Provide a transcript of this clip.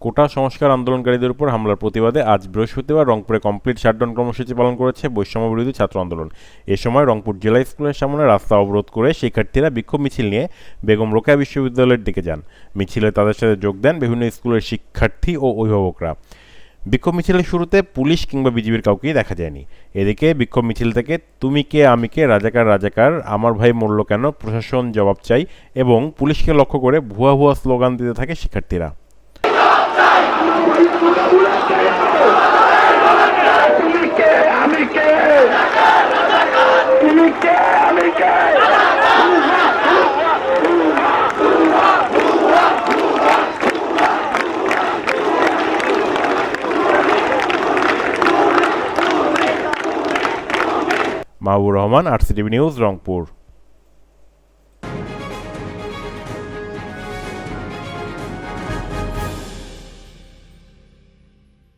কোটা সংস্কার আন্দোলনকারীদের উপর হামলার প্রতিবাদে আজ বৃহস্পতিবার রংপুরে কমপ্লিট শাটডাউন কর্মসূচি পালন করেছে বৈষম্যবিরোধী ছাত্র আন্দোলন। এ সময় রংপুর জেলা স্কুলের সামনে রাস্তা অবরোধ করে শিক্ষার্থীরা বিক্ষোভ মিছিল নিয়ে বেগম রোকেয়া বিশ্ববিদ্যালয়ের দিকে যান। মিছিলে তাদের সাথে যোগ দেন বিভিন্ন স্কুলের শিক্ষার্থী ও অভিভাবকরা। বিক্ষোভ মিছিলের শুরুতে পুলিশ কিংবা বিজিবির কাউকেই দেখা যায়নি। এদিকে বিক্ষোভ মিছিল থেকে তুমি কে আমি কে, রাজাকার রাজাকার, আমার ভাই মরল কেন, প্রশাসন জবাব চাই এবং পুলিশকে লক্ষ্য করে ভুয়া ভুয়া স্লোগান দিতে থাকে শিক্ষার্থীরা। Mahbur Rahman, RCTV news, Rangpur.